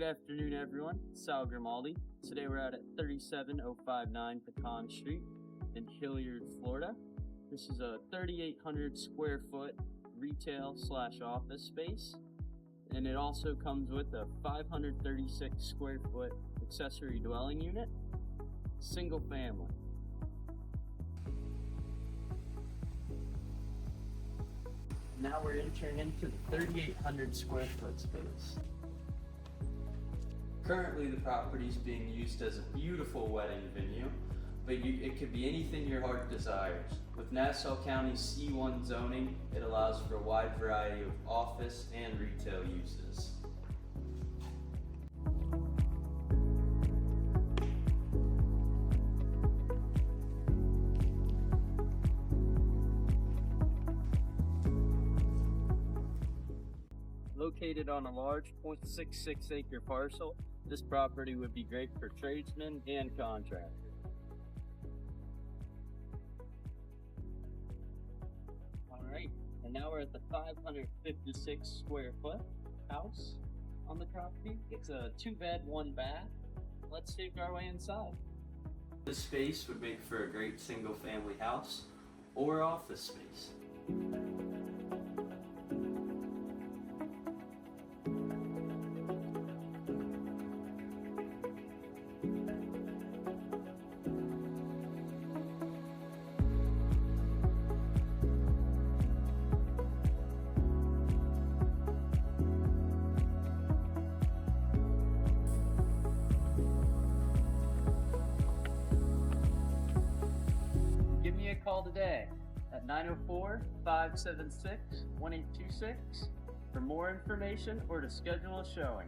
afternoon, everyone. Sal Grimaldi. Today we're out at 37059 Pecan Street in Hilliard, Florida. This is a 3,800 square foot retail / office space, and it also comes with a 536 square foot accessory dwelling unit, single family. Now we're entering into the 3,800 square foot space. Currently, the property is being used as a beautiful wedding venue, but it could be anything your heart desires. With Nassau County's C1 zoning, it allows for a wide variety of office and retail uses. Located on a large 0.66 acre parcel, this property would be great for tradesmen and contractors. Alright, and now we're at the 556 square foot house on the property. It's a 2-bed, 1-bath. Let's take our way inside. This space would make for a great single family house or office space. Give me a call today at 904-576-1826 for more information or to schedule a showing.